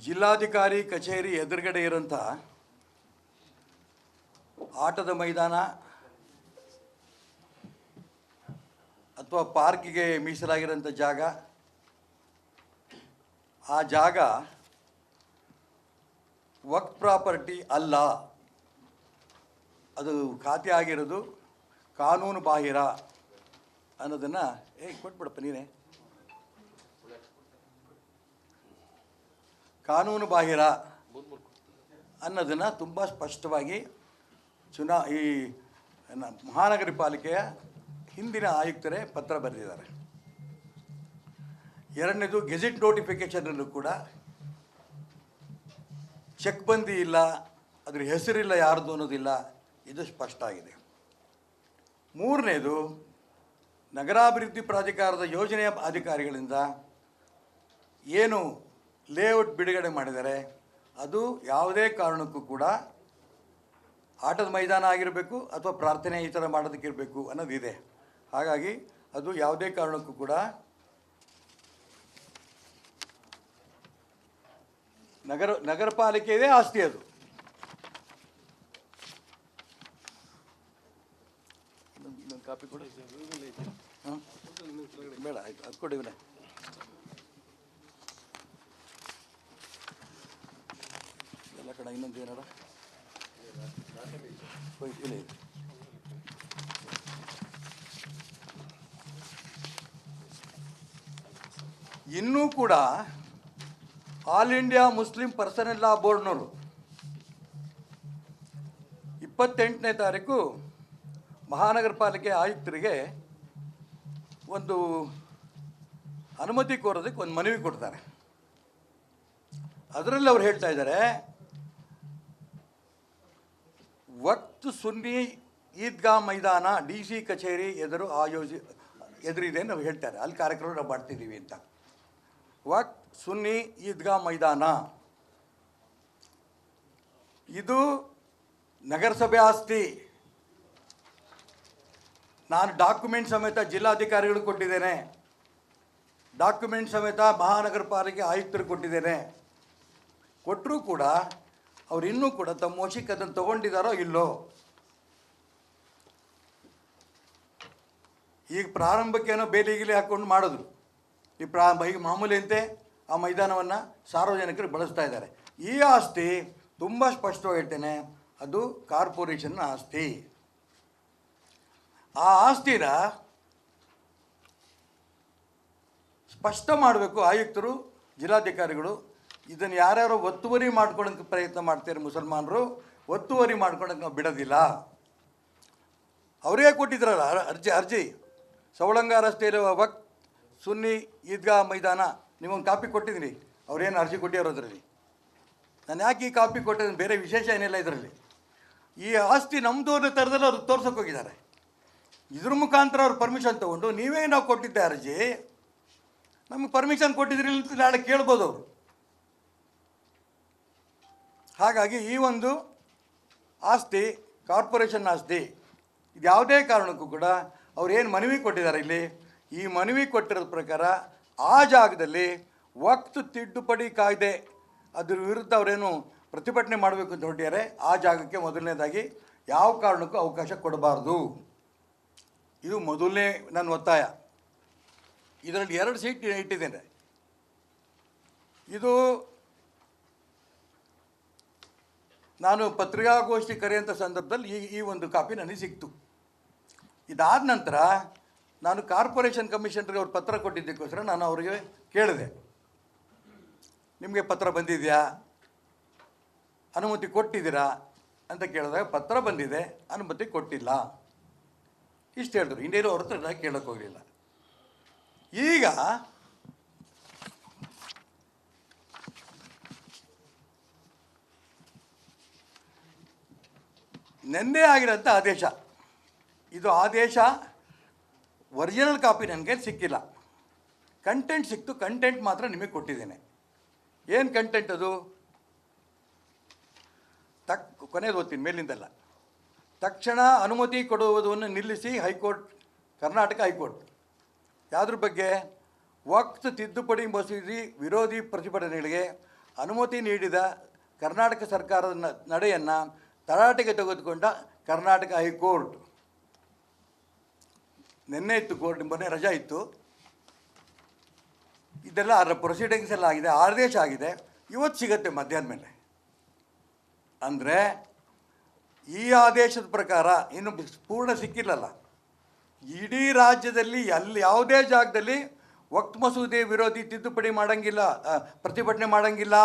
ಜಿಲ್ಲಾಧಿಕಾರಿ ಕಚೇರಿ ಎದುರುಗಡೆ ಇರೋಂಥ ಆಟದ ಮೈದಾನ ಅಥವಾ ಪಾರ್ಕಿಗೆ ಮೀಸಲಾಗಿರೋಂಥ ಜಾಗ, ಆ ಜಾಗ ವಕ್ಫ್ ಪ್ರಾಪರ್ಟಿ ಅಲ್ಲ, ಅದು ಖಾತೆ ಆಗಿರೋದು ಕಾನೂನು ಬಾಹಿರ ಅನ್ನೋದನ್ನು ಕೊಟ್ಬಿಡಪ್ಪ ನೀನೇ. ಕಾನೂನು ಬಾಹಿರ ಅನ್ನೋದನ್ನು ತುಂಬ ಸ್ಪಷ್ಟವಾಗಿ ಈ ಮಹಾನಗರ ಪಾಲಿಕೆಯ ಹಿಂದಿನ ಆಯುಕ್ತರೇ ಪತ್ರ ಬರೆದಿದ್ದಾರೆ. ಎರಡನೇದು ಗೆಜೆಟ್ ನೋಟಿಫಿಕೇಷನಲ್ಲೂ ಕೂಡ ಚೆಕ್ ಬಂದಿ ಇಲ್ಲ, ಅದ್ರ ಹೆಸರಿಲ್ಲ ಯಾರ್ದು ಅನ್ನೋದಿಲ್ಲ, ಇದು ಸ್ಪಷ್ಟ ಆಗಿದೆ. ಮೂರನೇದು ನಗರಾಭಿವೃದ್ಧಿ ಪ್ರಾಧಿಕಾರದ ಯೋಜನೆಯ ಅಧಿಕಾರಿಗಳಿಂದ ಏನು ಲೇಔಟ್ ಬಿಡುಗಡೆ ಮಾಡಿದ್ದಾರೆ ಅದು ಯಾವುದೇ ಕಾರಣಕ್ಕೂ ಕೂಡ ಆಟದ ಮೈದಾನ ಆಗಿರಬೇಕು ಅಥವಾ ಪ್ರಾರ್ಥನೆ ಈ ಥರ ಮಾಡೋದಕ್ಕಿರಬೇಕು ಅನ್ನೋದಿದೆ. ಹಾಗಾಗಿ ಅದು ಯಾವುದೇ ಕಾರಣಕ್ಕೂ ಕೂಡ ನಗರ ಪಾಲಿಕೆಯದೇ ಆಸ್ತಿ. ಅದು ಕಾಪಿ ಕೊಡಿ. ಬೇಡ, ಆಯ್ತು, ಅದು ಕೊಡಿವ್ರೆ. ಎಲ್ಲ ಕಡೆ ಇನ್ನೊಂದು ಏನಾರ ಇಲ್ಲ. ಇನ್ನೂ ಕೂಡ all India Muslim personal law ಬೋರ್ಡ್ನವರು 28ನೇ ತಾರೀಕು ಮಹಾನಗರ ಪಾಲಿಕೆ ಆಯುಕ್ತರಿಗೆ ಒಂದು ಅನುಮತಿ ಕೋರೋದಕ್ಕೆ ಒಂದು ಮನವಿ ಕೊಡ್ತಾರೆ. ಅದರಲ್ಲಿ ಅವ್ರು ಹೇಳ್ತಾ ಇದ್ದಾರೆ, ವಕ್ಫ್ ಸುನ್ನಿ ಈದ್ಗಾ ಮೈದಾನ DC ಕಚೇರಿ ಎದುರಿದೆ ನಾವು ಹೇಳ್ತಾರೆ, ಅಲ್ಲಿ ಕಾರ್ಯಕ್ರಮ ನಾವು ಮಾಡ್ತಿದ್ದೀವಿ ಅಂತ. ವಕ್ಫ್ ಸುನ್ನಿ ಈದ್ಗಾ ಮೈದಾನ ಇದು ನಗರಸಭೆ ಆಸ್ತಿ. ನಾನು ಡಾಕ್ಯುಮೆಂಟ್ ಸಮೇತ ಜಿಲ್ಲಾಧಿಕಾರಿಗಳು ಕೊಟ್ಟಿದ್ದೇನೆ, ಡಾಕ್ಯುಮೆಂಟ್ ಸಮೇತ ಮಹಾನಗರ ಪಾಲಿಕೆ ಆಯುಕ್ತರು ಕೊಟ್ಟಿದ್ದೇನೆ. ಕೊಟ್ಟರೂ ಕೂಡ ಅವ್ರು ಇನ್ನೂ ಕೂಡ ತಮ್ಮ ವಶಕ್ಕೆ ಅದನ್ನು ತೊಗೊಂಡಿದ್ದಾರೋ ಇಲ್ಲೋ. ಈಗ ಪ್ರಾರಂಭಕ್ಕೇನೋ ಬೇಲಿ ಗೀಲಿ ಹಾಕ್ಕೊಂಡು ಮಾಡಿದ್ರು. ಈಗ ಮಾಮೂಲಿಯಂತೆ ಆ ಮೈದಾನವನ್ನು ಸಾರ್ವಜನಿಕರು ಬಳಸ್ತಾ ಇದ್ದಾರೆ. ಈ ಆಸ್ತಿ ತುಂಬ ಸ್ಪಷ್ಟವಾಗಿ ಹೇಳ್ತೇನೆ, ಅದು ಕಾರ್ಪೊರೇಷನ್ನ ಆಸ್ತಿ. ಆ ಆಸ್ತಿನ ಸ್ಪಷ್ಟ ಮಾಡಬೇಕು ಆಯುಕ್ತರು, ಜಿಲ್ಲಾಧಿಕಾರಿಗಳು. ಇದನ್ನು ಯಾರ್ಯಾರೋ ಒತ್ತುವರಿ ಮಾಡ್ಕೊಳ್ಳೋಕ್ಕೆ ಪ್ರಯತ್ನ ಮಾಡ್ತಾರೆ ಮುಸಲ್ಮಾನರು, ಒತ್ತುವರಿ ಮಾಡ್ಕೊಳ್ಳೋಕೆ ನಾವು ಬಿಡೋದಿಲ್ಲ. ಅವರೇ ಕೊಟ್ಟಿದ್ರಲ್ಲ ಅರ್ಜಿ, ಸವಳಂಗ ರಸ್ತೆಯಲ್ಲಿ ವಕ್ಫ್ ಸುನ್ನಿ ಈದ್ಗಾ ಮೈದಾನ, ನಿಮಗೊಂದು ಕಾಪಿ ಕೊಟ್ಟಿದ್ದೀನಿ. ಅವ್ರೇನು ಅರ್ಜಿ ಕೊಟ್ಟಿರೋ ಅದರಲ್ಲಿ. ನಾನು ಯಾಕೆ ಈ ಕಾಪಿ ಕೊಟ್ಟಿದ್ದೀನಿ, ಬೇರೆ ವಿಶೇಷ ಏನಿಲ್ಲ ಇದರಲ್ಲಿ. ಈ ಆಸ್ತಿ ನಮ್ಮದು ಅನ್ನೋ ಥರದಲ್ಲಿ ಅವ್ರು ತೋರ್ಸೋಕೆ ಹೋಗಿದ್ದಾರೆ. ಇದ್ರ ಮುಖಾಂತರ ಅವ್ರು ಪರ್ಮಿಷನ್ ತೊಗೊಂಡು, ನೀವೇ ನಾವು ಕೊಟ್ಟಿದ್ದೆ ಅರ್ಜಿ, ನಮಗೆ ಪರ್ಮಿಷನ್ ಕೊಟ್ಟಿದ್ರಿ ಅಂತ ನಾಳೆ ಕೇಳ್ಬೋದು ಅವರು. ಹಾಗಾಗಿ ಈ ಒಂದು ಆಸ್ತಿ ಕಾರ್ಪೊರೇಷನ್ ಆಸ್ತಿ. ಇದು ಯಾವುದೇ ಕಾರಣಕ್ಕೂ ಕೂಡ ಅವ್ರು ಏನು ಮನವಿ ಕೊಟ್ಟಿದ್ದಾರೆ ಇಲ್ಲಿ, ಈ ಮನವಿ ಕೊಟ್ಟಿರೋದ ಪ್ರಕಾರ ಆ ಜಾಗದಲ್ಲಿ ವಕ್ಫ್ ತಿದ್ದುಪಡಿ ಕಾಯ್ದೆ ಅದ್ರ ವಿರುದ್ಧ ಅವರೇನು ಪ್ರತಿಭಟನೆ ಮಾಡಬೇಕು ಅಂತ ಹೊರಟಿದ್ದಾರೆ. ಆ ಜಾಗಕ್ಕೆ ಮೊದಲನೇದಾಗಿ ಯಾವ ಕಾರಣಕ್ಕೂ ಅವಕಾಶ ಕೊಡಬಾರ್ದು. ಇದು ಮೊದಲನೇ ನನ್ನ ಒತ್ತಾಯ. ಇದರಲ್ಲಿ 2 ಸೀಟ್ ಇಟ್ಟಿದ್ದೇನೆ. ಇದು ನಾನು ಪತ್ರಿಕಾಗೋಷ್ಠಿ ಕರೆಯುವಂಥ ಸಂದರ್ಭದಲ್ಲಿ ಈ ಒಂದು ಕಾಪಿ ನನಗೆ ಸಿಕ್ತು. ಇದಾದ ನಂತರ ನಾನು ಕಾರ್ಪೊರೇಷನ್ ಕಮಿಷನರ್ಗೆ ಅವ್ರು ಪತ್ರ ಕೊಟ್ಟಿದ್ದಕ್ಕೋಸ್ಕರ ನಾನು ಅವರಿಗೆ ಕೇಳಿದೆ, ನಿಮಗೆ ಪತ್ರ ಬಂದಿದೆಯಾ, ಅನುಮತಿ ಕೊಟ್ಟಿದ್ದೀರಾ ಅಂತ ಕೇಳಿದಾಗ ಪತ್ರ ಬಂದಿದೆ, ಅನುಮತಿ ಕೊಟ್ಟಿಲ್ಲ ಇಷ್ಟು ಹೇಳಿದ್ರು. ಇನ್ನೇನು ಅವ್ರ ಹತ್ರ ಕೇಳೋಕ್ಕೆ ಹೋಗಲಿಲ್ಲ. ಈಗ ನೆನ್ನೆ ಆಗಿರೋಂಥ ಆದೇಶ, ಇದು ಆದೇಶ ಒರಿಜಿನಲ್ ಕಾಪಿ ನನಗೆ ಸಿಕ್ಕಿಲ್ಲ. ಕಂಟೆಂಟ್ ಸಿಕ್ತು, ಕಂಟೆಂಟ್ ಮಾತ್ರ ನಿಮಗೆ ಕೊಟ್ಟಿದ್ದೇನೆ. ಏನು ಕಂಟೆಂಟ್ ಅದು? ಕೊನೆಯದು ಓದ್ತೀನಿ, ಮೇಲಿಂದಲ್ಲ. ತಕ್ಷಣ ಅನುಮತಿ ಕೊಡುವುದನ್ನು ನಿಲ್ಲಿಸಿ ಹೈಕೋರ್ಟ್, ಕರ್ನಾಟಕ ಹೈಕೋರ್ಟ್. ಯಾವುದ್ರ ಬಗ್ಗೆ? ವಕ್ಫ್ ತಿದ್ದುಪಡಿ ಮಸೂದೆ ವಿರೋಧಿ ಪ್ರತಿಭಟನೆಗಳಿಗೆ ಅನುಮತಿ ನೀಡಿದ ಕರ್ನಾಟಕ ಸರ್ಕಾರದ ನಡೆಯನ್ನು ತರಾಟೆಗೆ ತೆಗೆದುಕೊಂಡ ಕರ್ನಾಟಕ ಹೈಕೋರ್ಟ್. ನಿನ್ನೆ ಇತ್ತು ಕೋರ್ಟ್, ಮೊನ್ನೆ ರಜಾ ಇತ್ತು. ಇದೆಲ್ಲ ಅದರ ಪ್ರೊಸೀಡಿಂಗ್ಸ್ ಎಲ್ಲ ಆಗಿದೆ, ಆದೇಶ ಆಗಿದೆ. ಇವತ್ತು ಸಿಗತ್ತೆ ಮಧ್ಯಾಹ್ನ ಮೇಲೆ. ಅಂದರೆ ಈ ಆದೇಶದ ಪ್ರಕಾರ ಇನ್ನು ಪೂರ್ಣ ಸಿಕ್ಕಿಲ್ಲಲ್ಲ. ಇಡೀ ರಾಜ್ಯದಲ್ಲಿ ಯಾವುದೇ ಜಾಗದಲ್ಲಿ ವಕ್ಫ್ ಮಸೂದೆ ವಿರೋಧಿ ತಿದ್ದುಪಡಿ ಮಾಡೋಂಗಿಲ್ಲ, ಪ್ರತಿಭಟನೆ ಮಾಡೋಂಗಿಲ್ಲ.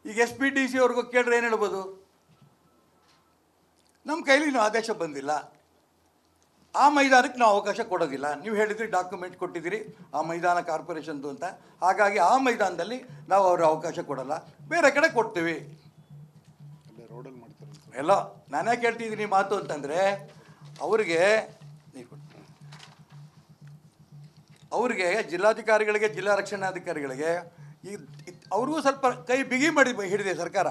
ಈಗ SPDC ಅವ್ರಿಗೂ ಕೇಳಿದ್ರೆ ಏನು ಹೇಳ್ಬೋದು? ನಮ್ಮ ಕೈಲಿ ಆದೇಶ ಬಂದಿಲ್ಲ, ಆ ಮೈದಾನಕ್ಕೆ ನಾವು ಅವಕಾಶ ಕೊಡೋದಿಲ್ಲ. ನೀವು ಹೇಳಿದ್ರಿ ಡಾಕ್ಯುಮೆಂಟ್ ಕೊಟ್ಟಿದ್ದೀರಿ ಆ ಮೈದಾನ ಕಾರ್ಪೊರೇಷನ್ದು ಅಂತ, ಹಾಗಾಗಿ ಆ ಮೈದಾನದಲ್ಲಿ ನಾವು ಅವ್ರ ಅವಕಾಶ ಕೊಡಲ್ಲ, ಬೇರೆ ಕಡೆ ಕೊಡ್ತೀವಿ. ಎಲ್ಲ ನಾನೇ ಕೇಳ್ತಿದ್ದೀನಿ ಮಾತು ಅಂತಂದರೆ ಅವ್ರಿಗೆ ಜಿಲ್ಲಾಧಿಕಾರಿಗಳಿಗೆ, ಜಿಲ್ಲಾ ರಕ್ಷಣಾಧಿಕಾರಿಗಳಿಗೆ ಈ ಅವ್ರಿಗೂ ಸ್ವಲ್ಪ ಕೈ ಬಿಗಿ ಮಾಡಿ ಹಿಡಿದೆ ಸರ್ಕಾರ.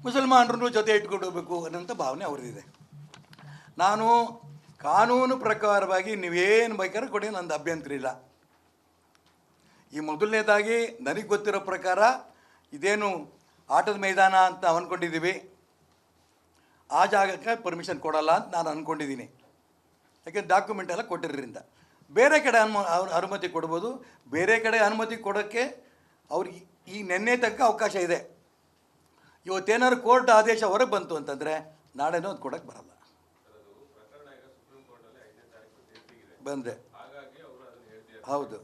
ಮುಸಲ್ಮಾನರನ್ನು ಜೊತೆ ಇಟ್ಕೊಂಡು ಹೋಗ್ಬೇಕು ಅನ್ನೋಂಥ ಭಾವನೆ ಅವ್ರದ್ದಿದೆ. ನಾನು ಕಾನೂನು ಪ್ರಕಾರವಾಗಿ ನೀವೇನು ಬೇಕಾದ್ರೆ ಕೊಡಿ, ನಂದು ಅಭ್ಯಂತರ ಇಲ್ಲ. ಈ ಮೊದಲನೇದಾಗಿ ನನಗೆ ಗೊತ್ತಿರೋ ಪ್ರಕಾರ ಇದೇನು ಆಟದ ಮೈದಾನ ಅಂತ ಅಂದ್ಕೊಂಡಿದ್ದೀವಿ, ಆ ಜಾಗಕ್ಕೆ ಪರ್ಮಿಷನ್ ಕೊಡಲ್ಲ ಅಂತ ನಾನು ಅಂದ್ಕೊಂಡಿದ್ದೀನಿ. ಯಾಕೆಂದ್ರೆ ಡಾಕ್ಯುಮೆಂಟ್ ಎಲ್ಲ ಕೊಟ್ಟಿರೋದ್ರಿಂದ. ಬೇರೆ ಕಡೆ ಅನುಮತಿ ಕೊಡ್ಬೋದು. ಬೇರೆ ಕಡೆ ಅನುಮತಿ ಕೊಡೋಕ್ಕೆ ಅವ್ರಿಗೆ ಈ ನಿನ್ನೆ ತನಕ ಅವಕಾಶ ಇದೆ. ಇವತ್ತೇನಾದ್ರು ಕೋರ್ಟ್ ಆದೇಶ ಹೊರಗೆ ಬಂತು ಅಂತಂದರೆ ನಾಳೆನೂ ಅದು ಕೊಡೋಕ್ಕೆ ಬರಲ್ಲ. ಬಂದೆ ಹೌದು,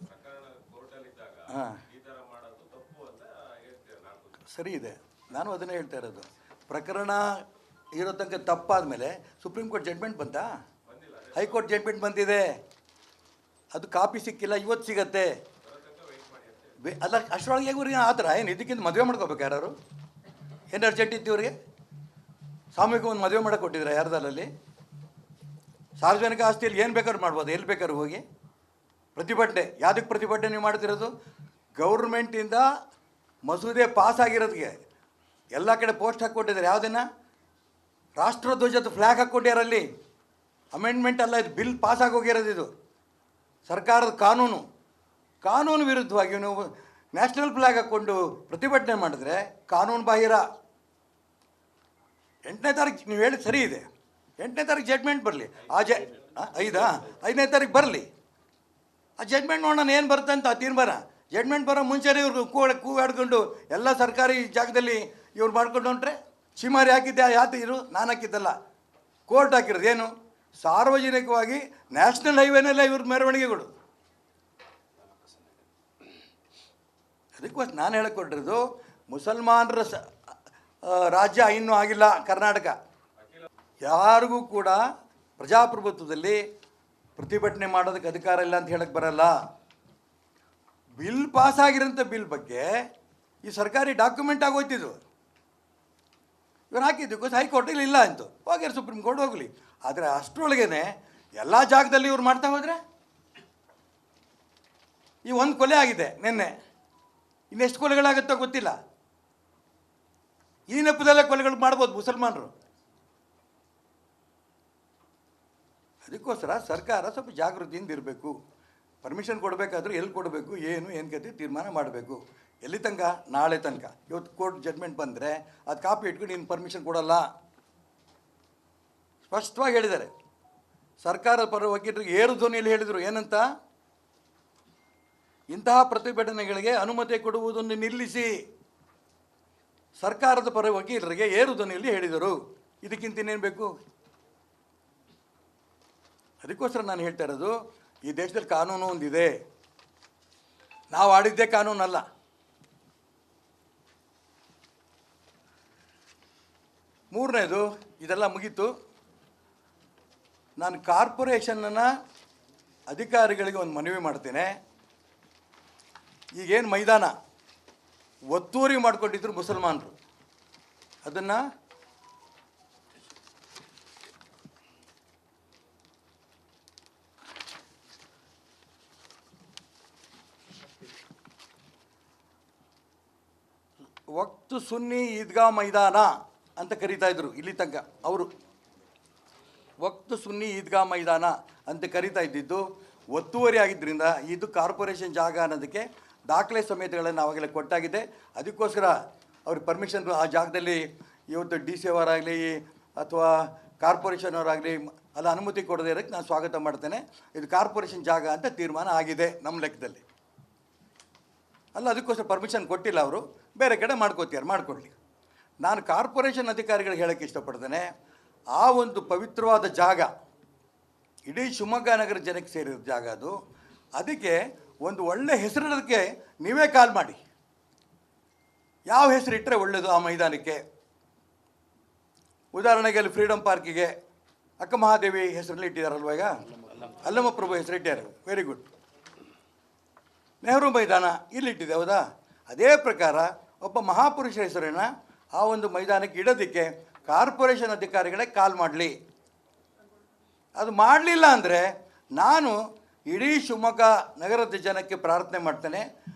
ಹಾಂ ಸರಿ ಇದೆ. ನಾನು ಅದನ್ನೇ ಹೇಳ್ತಾ ಇರೋದು. ಪ್ರಕರಣ ಇರೋ ತನಕ ತಪ್ಪಾದ ಮೇಲೆ ಸುಪ್ರೀಂ ಕೋರ್ಟ್ ಜಡ್ಮೆಂಟ್ ಬಂತಾ? ಹೈಕೋರ್ಟ್ ಜಡ್ಮೆಂಟ್ ಬಂದಿದೆ, ಅದು ಕಾಪಿ ಸಿಕ್ಕಿಲ್ಲ, ಇವತ್ತು ಸಿಗತ್ತೆ. ಅಲ್ಲ ಅಷ್ಟರೊಳಗೆ ಇವ್ರಿಗೆ ಆ ಥರ ಏನು ಇದಕ್ಕಿಂತ ಮದುವೆ ಮಾಡ್ಕೋಬೇಕು ಯಾರು? ಏನು ಅರ್ಜೆಂಟ್ ಇತ್ತು ಇವ್ರಿಗೆ? ಸಾಮೂಹಿಕ ಒಂದು ಮದುವೆ ಮಾಡೋಕೆ ಕೊಟ್ಟಿದ್ರೆ ಯಾರ್ದರಲ್ಲಿ? ಸಾರ್ವಜನಿಕ ಆಸ್ತಿಯಲ್ಲಿ ಏನು ಬೇಕಾದ್ರೂ ಮಾಡ್ಬೋದು, ಎಲ್ಲಿ ಬೇಕಾದ್ರೂ ಹೋಗಿ. ಪ್ರತಿಭಟನೆ ಯಾವುದಕ್ಕೆ ಪ್ರತಿಭಟನೆ ಮಾಡ್ತಿರೋದು? ಗೌರ್ಮೆಂಟಿಂದ ಮಸೂದೆ ಪಾಸ್ ಆಗಿರೋದಕ್ಕೆ ಎಲ್ಲ ಕಡೆ ಪೋಸ್ಟ್ ಹಾಕ್ಕೊಟ್ಟಿದ್ದಾರೆ. ಯಾವುದನ್ನು? ರಾಷ್ಟ್ರಧ್ವಜದ ಫ್ಲ್ಯಾಗ್ ಹಾಕ್ಕೊಟ್ಟಾರಲ್ಲಿ. ಅಮೆಂಡ್ಮೆಂಟ್ ಅಲ್ಲ, ಇದು ಬಿಲ್ ಪಾಸ್ ಆಗೋಗಿರೋದು. ಇದು ಸರ್ಕಾರದ ಕಾನೂನು ವಿರುದ್ಧವಾಗಿ ನೀವು ನ್ಯಾಷನಲ್ ಫ್ಲ್ಯಾಗ್ ಹಾಕ್ಕೊಂಡು ಪ್ರತಿಭಟನೆ ಮಾಡಿದ್ರೆ ಕಾನೂನು ಬಾಹಿರ. 8ನೇ ತಾರೀಕು ನೀವು ಹೇಳಿದ ಸರಿ ಇದೆ. 8ನೇ ತಾರೀಕು ಜಡ್ಮೆಂಟ್ ಬರಲಿ. 5ನೇ ತಾರೀಕು ಬರಲಿ. ಆ ಜಡ್ಮೆಂಟ್ ನೋಡೋಣ ಏನು ಬರುತ್ತೆ ಅಂತ ತೀರ್ಮಾನ. ಜಡ್ಮೆಂಟ್ ಬರೋ ಮುಂಚೆನೇ ಇವ್ರು ಕೂಗಾಡ್ಕೊಂಡು ಎಲ್ಲ ಸರ್ಕಾರಿ ಜಾಗದಲ್ಲಿ ಇವ್ರು ಮಾಡ್ಕೊಂಡು ಹೊಂಟ್ರೆ ಚಿಮಾರಿ ಹಾಕಿದ್ದೆ ಇರು, ನಾನು ಹಾಕಿದ್ದಲ್ಲ, ಕೋರ್ಟ್ ಹಾಕಿರೋದು. ಏನು? ಸಾರ್ವಜನಿಕವಾಗಿ ನ್ಯಾಷನಲ್ ಹೈವೇನೆಲ್ಲ ಇವ್ರ ಮೆರವಣಿಗೆಗಳು. ಅದಕ್ಕೋಸ್ಕರ ನಾನು ಹೇಳಕ್ಕೆ ಕೊಟ್ಟಿರೋದು, ಮುಸಲ್ಮಾನರ ರಾಜ್ಯ ಇನ್ನೂ ಆಗಿಲ್ಲ ಕರ್ನಾಟಕ. ಯಾರಿಗೂ ಕೂಡ ಪ್ರಜಾಪ್ರಭುತ್ವದಲ್ಲಿ ಪ್ರತಿಭಟನೆ ಮಾಡೋದಕ್ಕೆ ಅಧಿಕಾರ ಇಲ್ಲ ಅಂತ ಹೇಳಕ್ಕೆ ಬರಲ್ಲ. ಬಿಲ್ ಪಾಸ್ ಆಗಿರೋಂಥ ಬಿಲ್ ಬಗ್ಗೆ ಈ ಸರ್ಕಾರಿ ಡಾಕ್ಯುಮೆಂಟ್ ಆಗೋಯ್ತಿದ್ದು ಇವ್ರು ಹಾಕಿದ್ದಕ್ಕೋಸ್ಕರ ಹೈಕೋರ್ಟಲ್ಲಿ ಇಲ್ಲ ಅಂತು, ಹೋಗ್ಯಾರ ಸುಪ್ರೀಂ ಕೋರ್ಟ್ ಹೋಗಲಿ. ಆದರೆ ಅಷ್ಟರೊಳಗೇ ಎಲ್ಲ ಜಾಗದಲ್ಲಿ ಇವ್ರು ಮಾಡ್ತಾ ಹೋದರೆ ಈ ಒಂದು ಕೊಲೆ ಆಗಿದೆ ನಿನ್ನೆ, ಇನ್ನೆಷ್ಟು ಕೊಲೆಗಳಾಗುತ್ತೋ ಗೊತ್ತಿಲ್ಲ. ಈ ನೆಪದಲ್ಲೇ ಕೊಲೆಗಳು ಮಾಡ್ಬೋದು ಮುಸಲ್ಮಾನರು. ಅದಕ್ಕೋಸ್ಕರ ಸರ್ಕಾರ ಸ್ವಲ್ಪ ಜಾಗೃತಿಯಿಂದ ಇರಬೇಕು. ಪರ್ಮಿಷನ್ ಕೊಡಬೇಕಾದ್ರೂ ಎಲ್ಲಿ ಕೊಡಬೇಕು, ಏನು ಕತೆ ತೀರ್ಮಾನ ಮಾಡಬೇಕು. ಎಲ್ಲಿ ತನಕ? ನಾಳೆ ತನಕ. ಇವತ್ತು ಕೋರ್ಟ್ ಜಡ್ಮೆಂಟ್ ಬಂದರೆ ಅದು ಕಾಪಿ ಇಟ್ಕೊಂಡು ನೀನು ಪರ್ಮಿಷನ್ ಕೊಡಲ್ಲ. ಸ್ಪಷ್ಟವಾಗಿ ಹೇಳಿದ್ದಾರೆ. ಸರ್ಕಾರದ ಪರ ವಕೀಲರಿಗೆ ಏರು ಧ್ವನಿಯಲ್ಲಿ ಹೇಳಿದರು. ಏನಂತ? ಇಂತಹ ಪ್ರತಿಭಟನೆಗಳಿಗೆ ಅನುಮತಿ ಕೊಡುವುದನ್ನು ನಿಲ್ಲಿಸಿ. ಸರ್ಕಾರದ ಪರ ವಕೀಲರಿಗೆ ಏರು ಧ್ವನಿಯಲ್ಲಿ ಹೇಳಿದರು. ಇದಕ್ಕಿಂತ ಇನ್ನೇನು ಬೇಕು? ಅದಕ್ಕೋಸ್ಕರ ನಾನು ಹೇಳ್ತಾ ಇರೋದು, ಈ ದೇಶದಲ್ಲಿ ಕಾನೂನು ಒಂದಿದೆ, ನಾವು ಆಡಿದ್ದೇ ಕಾನೂನಲ್ಲ. ಮೂರನೇದು, ಇದೆಲ್ಲ ಮುಗೀತು. ನಾನು ಕಾರ್ಪೊರೇಷನ್ನ ಅಧಿಕಾರಿಗಳಿಗೆ ಒಂದು ಮನವಿ ಮಾಡ್ತೇನೆ. ಈಗೇನು ಮೈದಾನ ಒತ್ತುವರಿ ಮಾಡಿಕೊಂಡಿದ್ರು ಮುಸಲ್ಮಾನರು, ಅದನ್ನು ವಕ್ತ್ ಸುನ್ನಿ ಈದ್ಗಾ ಮೈದಾನ ಅಂತ ಕರೀತಾ ಇದ್ರು ಇಲ್ಲಿ ತನಕ ಅವರು. ವಕ್ತ್ ಸುನ್ನಿ ಈದ್ಗಾ ಮೈದಾನ ಅಂತ ಕರಿತಾ ಇದ್ದಿದ್ದು ಒತ್ತುವರಿ ಆಗಿದ್ದರಿಂದ ಇದು ಕಾರ್ಪೊರೇಷನ್ ಜಾಗ ಅನ್ನೋದಕ್ಕೆ ದಾಖಲೆ ಸಮೇತಗಳನ್ನು ಅವಾಗಲೇ ಕೊಟ್ಟಾಗಿದೆ. ಅದಕ್ಕೋಸ್ಕರ ಅವ್ರಿಗೆ ಪರ್ಮಿಷನ್ ಆ ಜಾಗದಲ್ಲಿ ಇವತ್ತು ಡಿ ಸಿ ಅವರಾಗಲಿ ಅಥವಾ ಕಾರ್ಪೊರೇಷನ್ ಅವರಾಗಲಿ ಅಲ್ಲಿ ಅನುಮತಿ ಕೊಡದೇ ಇರೋಕ್ಕೆ ನಾನು ಸ್ವಾಗತ ಮಾಡ್ತೇನೆ. ಇದು ಕಾರ್ಪೊರೇಷನ್ ಜಾಗ ಅಂತ ತೀರ್ಮಾನ ಆಗಿದೆ ನಮ್ಮ ಲೆಕ್ಕದಲ್ಲಿ. ಅಲ್ಲ, ಅದಕ್ಕೋಸ್ಕರ ಪರ್ಮಿಷನ್ ಕೊಟ್ಟಿಲ್ಲ ಅವರು, ಬೇರೆ ಕಡೆ ಮಾಡ್ಕೊಡ್ಲಿ. ನಾನು ಕಾರ್ಪೊರೇಷನ್ ಅಧಿಕಾರಿಗಳಿಗೆ ಹೇಳೋಕ್ಕೆ ಇಷ್ಟಪಡ್ತೇನೆ, ಆ ಒಂದು ಪವಿತ್ರವಾದ ಜಾಗ ಇಡೀ ಶಿವಮೊಗ್ಗ ನಗರ ಜನಕ್ಕೆ ಸೇರಿರೋ ಜಾಗ ಅದು. ಅದಕ್ಕೆ ಒಂದು ಒಳ್ಳೆ ಹೆಸರಿಡೋದಕ್ಕೆ ನೀವೇ ಕಾಲ್ ಮಾಡಿ. ಯಾವ ಹೆಸರಿಟ್ಟರೆ ಒಳ್ಳೆಯದು ಆ ಮೈದಾನಕ್ಕೆ? ಉದಾಹರಣೆಗೆ ಅಲ್ಲಿ ಫ್ರೀಡಮ್ ಪಾರ್ಕಿಗೆ ಅಕ್ಕ ಮಹಾದೇವಿ ಹೆಸರಲ್ಲಿ ಇಟ್ಟಿದ್ದಾರಲ್ವ, ಈಗ ಅಲ್ಲಮ್ಮ ಪ್ರಭು ಹೆಸರಿಟ್ಟಾರೆ, ವೆರಿ ಗುಡ್. ನೆಹರು ಮೈದಾನ ಇಲ್ಲಿಟ್ಟಿದೆ, ಹೌದಾ? ಅದೇ ಪ್ರಕಾರ ಒಬ್ಬ ಮಹಾಪುರುಷರ ಹೆಸರನ್ನು ಆ ಒಂದು ಮೈದಾನಕ್ಕೆ ಇಡೋದಕ್ಕೆ ಕಾರ್ಪೊರೇಷನ್ ಅಧಿಕಾರಿಗಳೇ ಕಾಲ್ ಮಾಡಲಿ. ಅದು ಮಾಡಲಿಲ್ಲ ಅಂದರೆ ನಾನು ಇಡೀ ಶಿವಮೊಗ್ಗ ನಗರದ ಜನಕ್ಕೆ ಪ್ರಾರ್ಥನೆ ಮಾಡ್ತೇನೆ,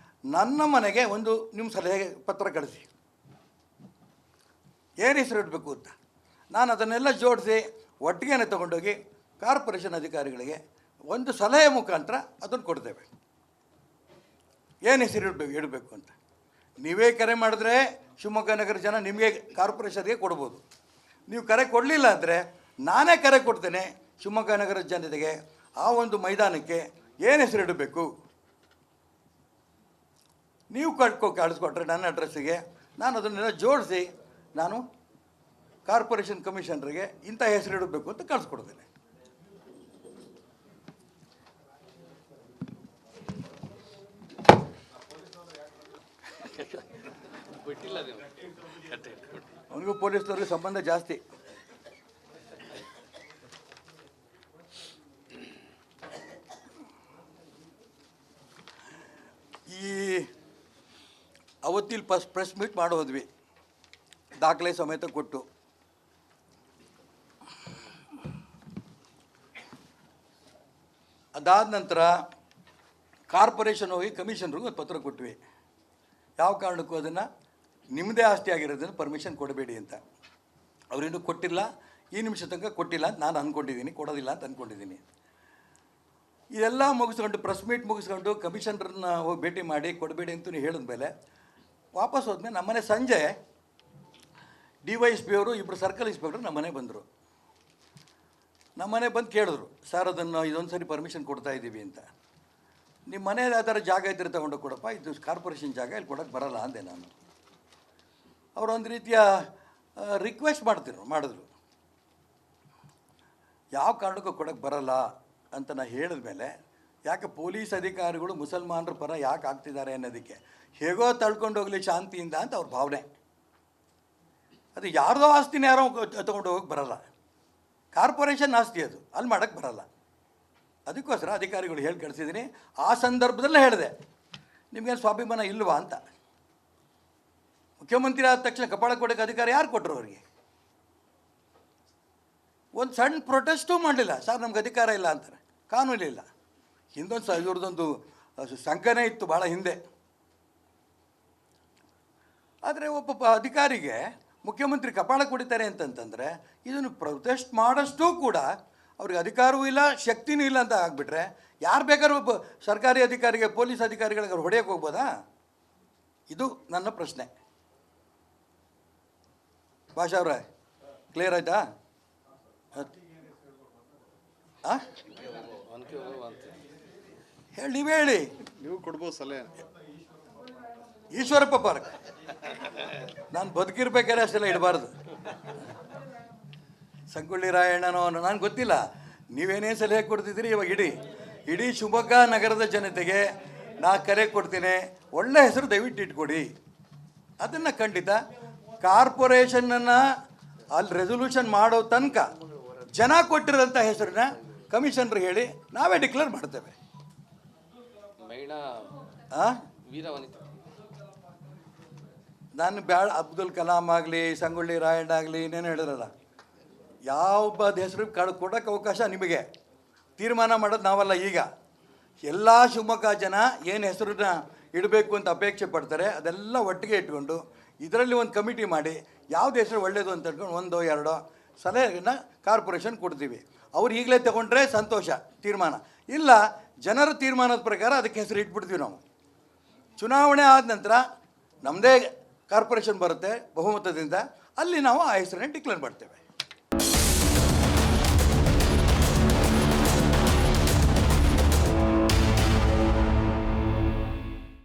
ನನ್ನ ಮನೆಗೆ ಒಂದು ನಿಮ್ಮ ಸಲಹೆ ಪತ್ರ ಕಳಿಸಿ, ಏನು ಹೆಸರು ಇಡಬೇಕು ಅಂತ. ನಾನು ಅದನ್ನೆಲ್ಲ ಜೋಡಿಸಿ ಒಟ್ಟಿಗೆ ತೊಗೊಂಡೋಗಿ ಕಾರ್ಪೊರೇಷನ್ ಅಧಿಕಾರಿಗಳಿಗೆ ಒಂದು ಸಲಹೆ ಮುಖಾಂತರ ಅದನ್ನು ಕೊಡ್ತೇವೆ, ಏನು ಹೆಸರು ಇಡಬೇಕು ಅಂತ. ನೀವೇ ಕರೆ ಮಾಡಿದ್ರೆ ಶಿವಮೊಗ್ಗ ನಗರ ಜನ ನಿಮಗೆ ಕಾರ್ಪೊರೇಷನ್ಗೆ ಕೊಡ್ಬೋದು. ನೀವು ಕರೆ ಕೊಡಲಿಲ್ಲ ಅಂದರೆ ನಾನೇ ಕರೆ ಕೊಡ್ತೇನೆ ಶಿವಮೊಗ್ಗ ನಗರ ಜನತೆಗೆ, ಆ ಒಂದು ಮೈದಾನಕ್ಕೆ ಏನು ಹೆಸರು ಇಡಬೇಕು. ನೀವು ಕಳಿಸ್ಕೊಟ್ರೆ ನನ್ನ ಅಡ್ರೆಸ್ಸಿಗೆ ನಾನು ಅದನ್ನೆಲ್ಲ ಜೋಡಿಸಿ ನಾನು ಕಾರ್ಪೊರೇಷನ್ ಕಮಿಷನರಿಗೆ ಇಂಥ ಹೆಸರು ಇಡಬೇಕು ಅಂತ ಕಳಿಸ್ಕೊಡ್ತೇನೆ. ಅವನಿಗೂ ಪೊಲೀಸ್ನವ್ರಿಗೆ ಸಂಬಂಧ ಜಾಸ್ತಿ. ಈ ಅವತ್ತಿಲ್ ಪ್ರೆಸ್ ಮೀಟ್ ಮಾಡೋದ್ವಿ, ದಾಖಲೆ ಸಮೇತ ಕೊಟ್ಟು. ಅದಾದ ನಂತರ ಕಾರ್ಪೊರೇಷನ್ ಹೋಗಿ ಕಮಿಷನರ್ಗೂ ಒಂದು ಪತ್ರ ಕೊಟ್ವಿ, ಯಾವ ಕಾರಣಕ್ಕೂ ಅದನ್ನು ನಿಮ್ಮದೇ ಆಸ್ತಿ ಆಗಿರೋದನ್ನು ಪರ್ಮಿಷನ್ ಕೊಡಬೇಡಿ ಅಂತ. ಅವರಿನ್ನೂ ಕೊಟ್ಟಿಲ್ಲ, ಈ ನಿಮಿಷ ತನಕ ಕೊಟ್ಟಿಲ್ಲ ಅಂತ ನಾನು ಅಂದ್ಕೊಂಡಿದ್ದೀನಿ, ಕೊಡೋದಿಲ್ಲ ಅಂತ ಅಂದ್ಕೊಂಡಿದ್ದೀನಿ. ಇದೆಲ್ಲ ಮುಗಿಸ್ಕೊಂಡು ಪ್ರೆಸ್ ಮೀಟ್ ಮುಗಿಸ್ಕೊಂಡು ಕಮಿಷನರ್ನ ಹೋಗಿ ಭೇಟಿ ಮಾಡಿ ಕೊಡಬೇಡಿ ಅಂತಲೂ ಹೇಳಿದ ಮೇಲೆ ವಾಪಸ್ ಹೋದ್ಮೇಲೆ ನಮ್ಮನೆ ಸಂಜೆ DYSP ಅವರು ಇಬ್ಬರು ಸರ್ಕಲ್ ಇನ್ಸ್ಪೆಕ್ಟರ್ ನಮ್ಮನೆ ಬಂದರು. ನಮ್ಮನೆ ಬಂದು ಕೇಳಿದ್ರು, ಸರ್ ಅದನ್ನು ಇದೊಂದು ಸರಿ ಪರ್ಮಿಷನ್ ಕೊಡ್ತಾ ಇದ್ದೀವಿ ಅಂತ. ನಿಮ್ಮ ಮನೇಲಿ ಆ ಥರ ಜಾಗ ಇದ್ದರೆ ತೊಗೊಂಡು ಕೊಡಪ್ಪ, ಇದು ಕಾರ್ಪೊರೇಷನ್ ಜಾಗ, ಇಲ್ಲಿ ಕೊಡೋಕ್ಕೆ ಬರೋಲ್ಲ ಅಂದೆ ನಾನು. ಅವರು ಒಂದು ರೀತಿಯ ರಿಕ್ವೆಸ್ಟ್ ಮಾಡಿದ್ರು, ಯಾವ ಕಾರಣಕ್ಕೂ ಕೊಡೋಕ್ಕೆ ಬರಲ್ಲ ಅಂತ ನಾನು ಹೇಳಿದ ಮೇಲೆ, ಯಾಕೆ ಪೊಲೀಸ್ ಅಧಿಕಾರಿಗಳು ಮುಸಲ್ಮಾನರ ಪರ ಯಾಕೆ ಆಗ್ತಿದ್ದಾರೆ ಅನ್ನೋದಕ್ಕೆ, ಹೇಗೋ ತಳ್ಕೊಂಡು ಹೋಗಲಿ ಶಾಂತಿಯಿಂದ ಅಂತ ಅವ್ರ ಭಾವನೆ. ಅದು ಯಾರ್ದೋ ಆಸ್ತಿನ ಯಾರೋ ತೊಗೊಂಡು ಹೋಗಕ್ಕೆ ಬರಲ್ಲ, ಕಾರ್ಪೊರೇಷನ್ ಆಸ್ತಿ ಅದು, ಅಲ್ಲಿ ಮಾಡೋಕ್ಕೆ ಬರಲ್ಲ. ಅದಕ್ಕೋಸ್ಕರ ಅಧಿಕಾರಿಗಳು ಹೇಳಿ ಕಳಿಸಿದ್ದೀನಿ. ಆ ಸಂದರ್ಭದಲ್ಲೇ ಹೇಳಿದೆ, ನಿಮಗೇನು ಸ್ವಾಭಿಮಾನ ಇಲ್ವಾ ಅಂತ. ಮುಖ್ಯಮಂತ್ರಿ ಆದ ತಕ್ಷಣ ಕಪಾಳ ಕೊಡೋಕ್ಕೆ ಅಧಿಕಾರ ಯಾರು ಕೊಟ್ಟರು ಅವರಿಗೆ? ಒಂದು ಸಣ್ಣ ಪ್ರೊಟೆಸ್ಟೂ ಮಾಡಲಿಲ್ಲ, ಸರ್ ನಮ್ಗೆ ಅಧಿಕಾರ ಇಲ್ಲ ಅಂತಾರೆ, ಕಾನೂನಿಲ್ಲ. ಇವ್ರದ್ದೊಂದು ಸಂಕನೇ ಇತ್ತು ಭಾಳ ಹಿಂದೆ. ಆದರೆ ಒಬ್ಬ ಅಧಿಕಾರಿಗೆ ಮುಖ್ಯಮಂತ್ರಿ ಕಪಾಳ ಕೊಡಿತಾರೆ ಅಂತಂತಂದರೆ ಇದನ್ನು ಪ್ರೊಟೆಸ್ಟ್ ಮಾಡೋಷ್ಟು ಕೂಡ ಅವ್ರಿಗೆ ಅಧಿಕಾರವೂ ಇಲ್ಲ, ಶಕ್ತಿನೂ ಇಲ್ಲ ಅಂತ ಆಗಿಬಿಟ್ರೆ ಯಾರು ಬೇಕಾದ್ರೂ ಒಬ್ಬ ಸರ್ಕಾರಿ ಅಧಿಕಾರಿಗೆ, ಪೊಲೀಸ್ ಅಧಿಕಾರಿಗಳಿಗೆ ಹೊಡೆಯೋಕ್ಕೆ ಹೋಗ್ಬೋದಾ? ಇದು ನನ್ನ ಪ್ರಶ್ನೆ. ಭಾಷಾ ಅವರೇ, ಕ್ಲಿಯರ್ ಆಯ್ತಾ? ಹೇಳಿ, ನೀವೇ ಹೇಳಿ. ನೀವು ಕೊಡ್ಬೋದು ಸಲಹೆ. ಈಶ್ವರಪ್ಪ ಪಾರ್ಕ್ ನಾನು ಬದುಕಿರ್ಬೇಕಾದ್ರೆ ಅಷ್ಟೆಲ್ಲ ಇಡಬಾರ್ದು. ಸಂಗೊಳ್ಳಿ ರಾಯಣ್ಣನೋ ನನಗೆ ಗೊತ್ತಿಲ್ಲ, ನೀವೇನೇ ಸಲಹೆ ಕೊಡ್ತಿದ್ದೀರಿ. ಇವಾಗ ಇಡೀ ಶಿವಮೊಗ್ಗ ನಗರದ ಜನತೆಗೆ ನಾ ಕರೆ ಕೊಡ್ತೀನಿ, ಒಳ್ಳೆ ಹೆಸರು ದಯವಿಟ್ಟು ಇಟ್ಕೊಡಿ. ಅದನ್ನು ಖಂಡಿತ ಕಾರ್ಪೊರೇಷನನ್ನು ಅಲ್ಲಿ ರೆಸೊಲ್ಯೂಷನ್ ಮಾಡೋ ತನಕ ಜನ ಕೊಟ್ಟಿರೋಂಥ ಹೆಸರನ್ನ ಕಮಿಷನರ್ ಹೇಳಿ ನಾವೇ ಡಿಕ್ಲೇರ್ ಮಾಡ್ತೇವೆ. ನಾನು ಅಬ್ದುಲ್ ಕಲಾಂ ಆಗಲಿ, ಸಂಗೊಳ್ಳಿ ರಾಯಣ್ಣ ಆಗಲಿ, ಇನ್ನೇನು ಹೇಳಿರಲ್ಲ, ಯಾವ ಹೆಸರು ಕೊಡೋಕ್ಕೆ ಅವಕಾಶ ನಿಮಗೆ. ತೀರ್ಮಾನ ಮಾಡೋದು ನಾವಲ್ಲ. ಈಗ ಎಲ್ಲ ಶಿವಮೊಗ್ಗ ಜನ ಏನು ಹೆಸರನ್ನ ಇಡಬೇಕು ಅಂತ ಅಪೇಕ್ಷೆ ಪಡ್ತಾರೆ ಅದೆಲ್ಲ ಒಟ್ಟಿಗೆ ಇಟ್ಕೊಂಡು ಇದರಲ್ಲಿ ಒಂದು ಕಮಿಟಿ ಮಾಡಿ ಯಾವ್ದು ಹೆಸರು ಒಳ್ಳೆಯದು ಅಂತ ಹೇಳ್ಕೊಂಡು ಒಂದೋ ಎರಡೋ ಸಲಹೆಯನ್ನು ಕಾರ್ಪೊರೇಷನ್ ಕೊಡ್ತೀವಿ. ಅವ್ರು ಈಗಲೇ ತಗೊಂಡ್ರೆ ಸಂತೋಷ ತೀರ್ಮಾನ, ಇಲ್ಲ ಜನರ ತೀರ್ಮಾನದ ಪ್ರಕಾರ ಅದಕ್ಕೆ ಹೆಸರು ಇಟ್ಬಿಡ್ತೀವಿ ನಾವು. ಚುನಾವಣೆ ಆದ ನಂತರ ನಮ್ಮದೇ ಕಾರ್ಪೊರೇಷನ್ ಬರುತ್ತೆ ಬಹುಮತದಿಂದ, ಅಲ್ಲಿ ನಾವು ಆ ಹೆಸರನ್ನೇ ಡಿಕ್ಲೇರ್ ಮಾಡ್ತೇವೆ.